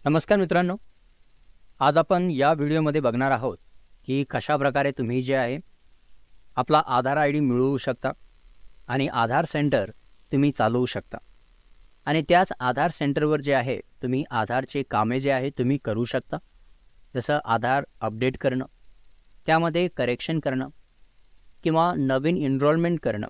नमस्कार मित्रांनो, आज आपण या व्हिडिओमध्ये बघणार आहोत की कशा प्रकारे तुम्ही जे आहे आपला आधार आय डी मिळवू शकता आणि आधार सेंटर तुम्ही चालवू शकता आणि त्याच आधार सेंटरवर जे आहे तुम्ही आधारचे कामे जे आहे तुम्ही करू शकता. जसं आधार अपडेट करणं, त्यामध्ये करेक्शन करणं किंवा नवीन एनरोलमेंट करणं,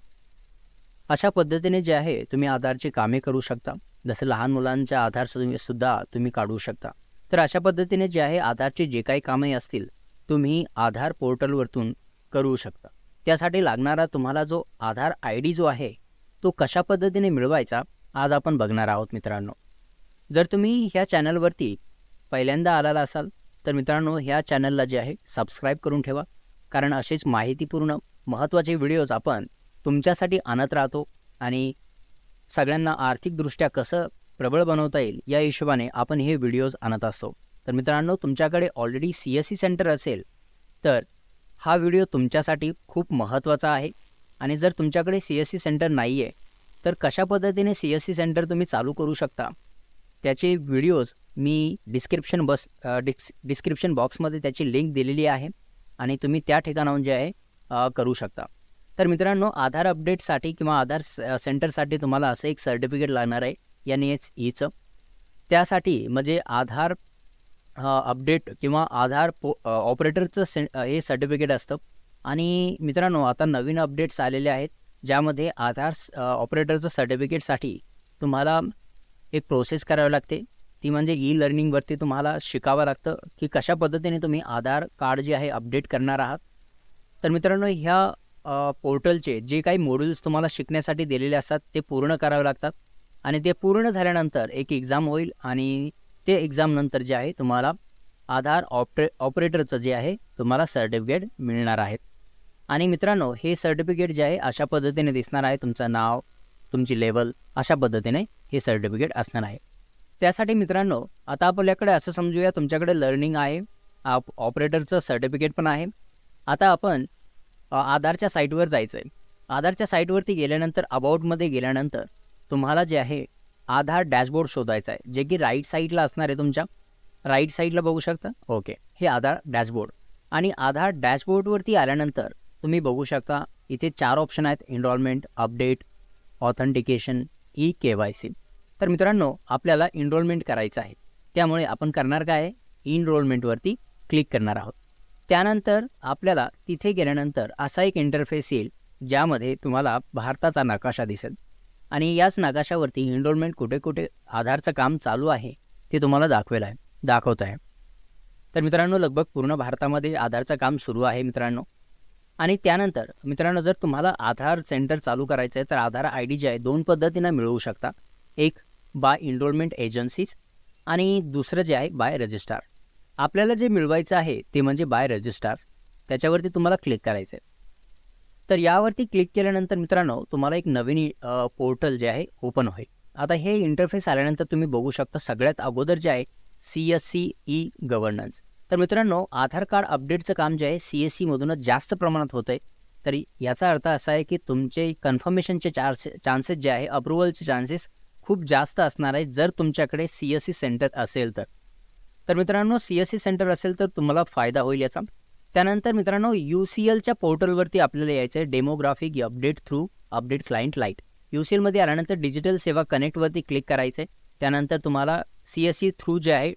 अशा पद्धतीने जे आहे तुम्ही आधारचे कामे करू शकता. जसं लहान मुलांच्या आधार सुद्धा तुम्ही काढू शकता. तर अशा पद्धतीने जे आहे आधारचे जे काही कामे असतील तुम्ही आधार पोर्टलवरतून करू शकता. त्यासाठी लागणारा तुम्हाला जो आधार आय डी जो आहे तो कशा पद्धतीने मिळवायचा आज आपण बघणार आहोत मित्रांनो. जर तुम्ही ह्या चॅनलवरती पहिल्यांदा आलेला असाल तर मित्रांनो ह्या चॅनलला जे आहे सबस्क्राईब करून ठेवा, कारण असेच माहितीपूर्ण महत्त्वाचे व्हिडिओज आपण तुमच्यासाठी आणत राहतो आणि सगळ्यांना आर्थिकदृष्ट्या कसं प्रबळ बनवता येईल या हिशोबाने आपण हे व्हिडिओज आणत असतो. तर मित्रांनो, तुमच्याकडे ऑलरेडी CSC सेंटर असेल तर हा व्हिडिओ तुमच्यासाठी खूप महत्त्वाचा आहे. आणि जर तुमच्याकडे CSC सेंटर नाही आहे तर कशा पद्धतीने CSC सेंटर तुम्ही चालू करू शकता त्याचे व्हिडिओज मी डिस्क्रिप्शन बॉक्समध्ये त्याची लिंक दिलेली आहे आणि तुम्ही त्या ठिकाणाहून जे आहे करू शकता. तर मित्रांनो, आधार अपडेटसाठी किंवा आधार सेंटरसाठी तुम्हाला असं एक सर्टिफिकेट लागणार आहे NHEचं. त्यासाठी म्हणजे आधार अपडेट किंवा आधार ऑपरेटरचं हे सर्टिफिकेट असतं. आणि मित्रांनो, आता नवीन अपडेट्स आलेले आहेत ज्यामध्ये आधार ऑपरेटरचं सर्टिफिकेटसाठी तुम्हाला एक प्रोसेस करावी लागते. ती म्हणजे लर्निंगवरती तुम्हाला शिकावं लागतं की कशा पद्धतीने तुम्ही आधार कार्ड जे आहे अपडेट करणार आहात. तर मित्रांनो, ह्या पोर्टलचे जे काही मॉड्यूल्स तुम्हाला शिकण्यासाठी दिलेले असतात ते पूर्ण करावे लागतात आणि ते पूर्ण झाल्यानंतर एक एक्झाम होईल आणि ते एक्झामनंतर जे आहे तुम्हाला आधार ऑपरेटरचं जे आहे तुम्हाला सर्टिफिकेट मिळणार आहे. आणि मित्रांनो, हे सर्टिफिकेट जे आहे अशा पद्धतीने दिसणार आहे. तुमचं नाव, तुमची लेवल, अशा पद्धतीने हे सर्टिफिकेट असणार आहे. त्यासाठी मित्रांनो, आता आपल्याकडे असं समजूया तुमच्याकडे लर्निंग आहे, ऑपरेटरचं सर्टिफिकेट पण आहे. आता आपण आधारच्या साईटवर जायचं आहे. आधारच्या साईटवरती गेल्यानंतर अबाउटमध्ये गेल्यानंतर तुम्हाला जे आहे आधार डॅशबोर्ड शोधायचं आहे, जे की राईट साईडला असणार आहे. तुमच्या राईट साईडला बघू शकता. ओके, हे आधार डॅशबोर्ड. आणि आधार डॅशबोर्डवरती आल्यानंतर तुम्ही बघू शकता इथे 4 ऑप्शन आहेत: एनरोलमेंट, अपडेट, ऑथेंटिकेशन, KYC. तर मित्रांनो, आपल्याला एनरोलमेंट करायचं आहे, त्यामुळे आपण करणार काय आहे, एनरोलमेंटवरती क्लिक करणार आहोत. त्यानंतर आपल्याला तिथे गेल्यानंतर असा एक इंटरफेस येईल ज्यामध्ये तुम्हाला भारताचा नकाशा दिसेल आणि याच नकाशावरती एनरोलमेंट कुठे कुठे आधारचं काम चालू आहे ते तुम्हाला दाखवत आहे. तर मित्रांनो, लगभग पूर्ण भारतामध्ये आधारचं काम सुरू आहे मित्रांनो. आणि त्यानंतर मित्रांनो, जर तुम्हाला आधार सेंटर चालू करायचं आहे तर आधार आय डी जे आहे 2 पद्धतीनं मिळवू शकता. एक बाय एनरोलमेंट एजन्सीज आणि दुसरं जे आहे बाय रजिस्ट्रार. आपल्याला जे मिळवायचं आहे ते म्हणजे बाय रजिस्ट्रार. त्याच्यावरती तुम्हाला क्लिक करायचं आहे. तर यावरती क्लिक केल्यानंतर मित्रांनो तुम्हाला एक नवीन पोर्टल जे आहे ओपन होईल. आता हे इंटरफेस आल्यानंतर तुम्ही बघू शकता सगळ्यात अगोदर जे आहे CSC गव्हर्नन्स. तर मित्रांनो, आधार कार्ड अपडेटचं काम जे आहे CSC मधूनच जास्त प्रमाणात होतं आहे. तर याचा अर्थ असा आहे की तुमचे कन्फर्मेशनचे चान्सेस जे आहे, अप्रुव्हलचे चान्सेस खूप जास्त असणार आहे जर तुमच्याकडे CSC सेंटर असेल तर. तर मित्रांनो, CSC सेंटर असेल तर तुम्हाला फायदा होईल याचा. त्यानंतर मित्रांनो, UCLच्या पोर्टलवरती आपल्याला यायचं आहे. Demographic update through update client lite. UCLमध्ये आल्यानंतर डिजिटल सेवा कनेक्टवरती क्लिक करायचं आहे. त्यानंतर तुम्हाला CSC थ्रू जे आहे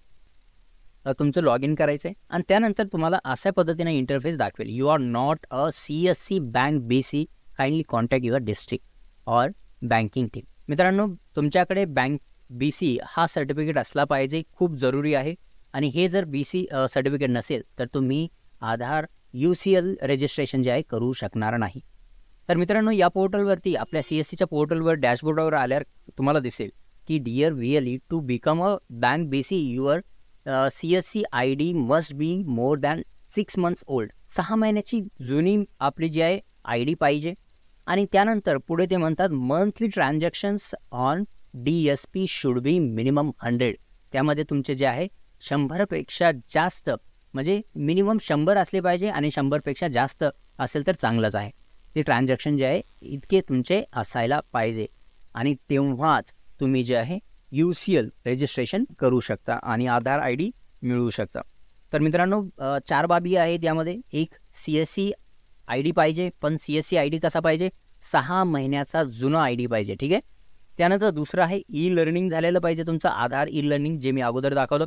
तुमचं लॉग इन करायचं आहे आणि त्यानंतर तुम्हाला अशा पद्धतीने इंटरफेस दाखवेल. You are not a CSC bank BC, kindly contact your district or banking team. मित्रांनो, तुमच्याकडे बँक BC हा सर्टिफिकेट असला पाहिजे, खूप जरुरी आहे. आणि हे जर BC सर्टिफिकेट नसेल तर तुम्ही आधार UCL रजिस्ट्रेशन जे आहे करू शकणार नाही. तर मित्रांनो, या पोर्टलवरती आपल्या CSCच्या पोर्टलवर डॅशबोर्डवर आल्यावर तुम्हाला दिसेल की dear VLE, to become a bank BC your CSC ID must be more than 6 months old. 6 महिन्याची जुनी आपली जी आहे ID पाहिजे. आणि त्यानंतर पुढे ते म्हणतात monthly transactions on DSP should be minimum 100. त्यामध्ये तुमचे जे आहे 100पेक्षा जास्त, म्हणजे मिनिमम 100 असले पाहिजे आणि 100पेक्षा जास्त असेल तर चांगलंच आहे. ते ट्रान्झॅक्शन जे आहे इतके तुमचे असायला पाहिजे आणि तेव्हाच तुम्ही जे आहे UCL रजिस्ट्रेशन करू शकता आणि आधार ID मिळवू शकता. तर मित्रांनो 4 बाबी आहेत यामध्ये. एक CSC ID पाहिजे, पण CSC ID कसा पाहिजे? 6 महिन्याचा जुना ID पाहिजे, ठीक आहे. त्यानंतर दुसरं आहे ई-लर्निंग झालेलं पाहिजे तुमचं, आधार ई-लर्निंग जे मी अगोदर दाखवलं.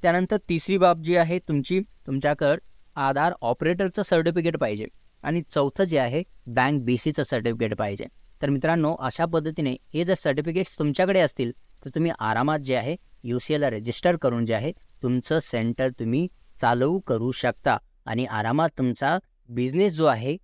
त्यानंतर तिसरी बाब जी आहे तुमच्याकडं आधार ऑपरेटरचं सर्टिफिकेट पाहिजे आणि चौथं जे आहे बँक BCचं सर्टिफिकेट पाहिजे. तर मित्रांनो अशा पद्धतीने हे जर सर्टिफिकेट्स तुमच्याकडे असतील तर तुम्ही आरामात जे आहे UCLला रजिस्टर करून जे आहे तुमचं सेंटर तुम्ही चालू करू शकता आणि आरामात तुमचा बिझनेस जो आहे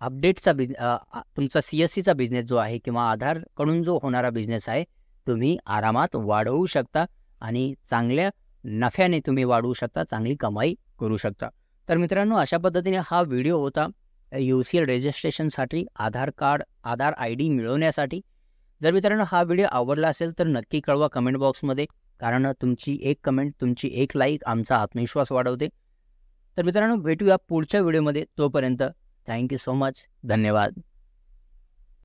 अपडेटचा तुमचा CSCचा बिझनेस जो आहे किंवा आधारकडून जो होणारा बिझनेस आहे तुम्ही आरामात वाढवू शकता आणि चांगल्या नफ्याने तुम्ही वाढवू शकता, चांगली कमाई करू शकता. तर मित्रांनो अशा पद्धतीने हा व्हिडिओ होता UCL रजिस्ट्रेशनसाठी, आधार कार्ड, आधार ID मिळवण्यासाठी. जर मित्रांनो हा व्हिडिओ आवडला असेल तर नक्की कळवा कमेंट बॉक्समध्ये, कारण तुमची एक कमेंट, तुमची एक लाईक आमचा आत्मविश्वास वाढवते. तर मित्रांनो भेटूया पुढच्या व्हिडिओमध्ये. तोपर्यंत थँक्यू सो मच. धन्यवाद.